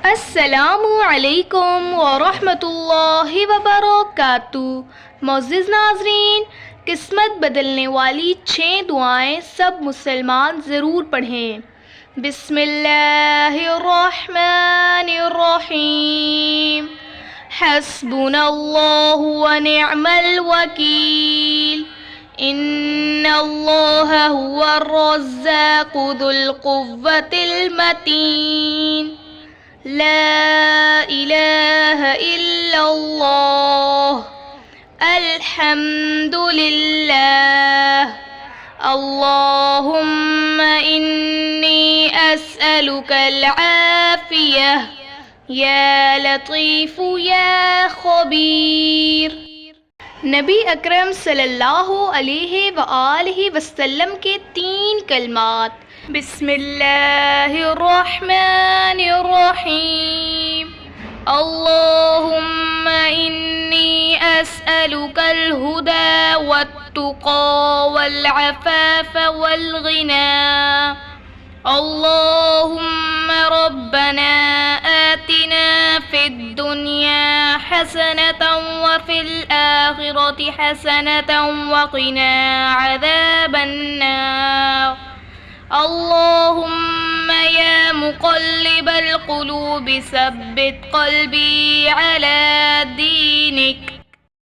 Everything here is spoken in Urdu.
السلام علیکم ورحمۃ اللہ وبرکاتہ۔ معزز ناظرین، قسمت بدلنے والی 6 دعائیں سب مسلمان ضرور پڑھیں۔ بسم اللہ الرحمن الرحیم۔ حسبنا اللہ ونعم الوکیل۔ ان اللہ هو الرزاق ذو القوة المتین۔ لا الہ الا اللہ۔ الحمد للہ۔ اللہم انی اسألک العافیہ یا لطیف یا خبیر۔ نبی اکرم صلی اللہ علیہ وآلہ وسلم کے 3 کلمات۔ بسم اللہ الرحمن الرحیم۔ اللہم انی اسألک الہدی والتقی والعفاف والغنی۔ اللہم ربنا آتنا فی الدنیا حسنة وفی الآخرة حسنة وقنا عذاب النار۔ اللہم یا مقلب القلوب ثبت قلبی علی دینک۔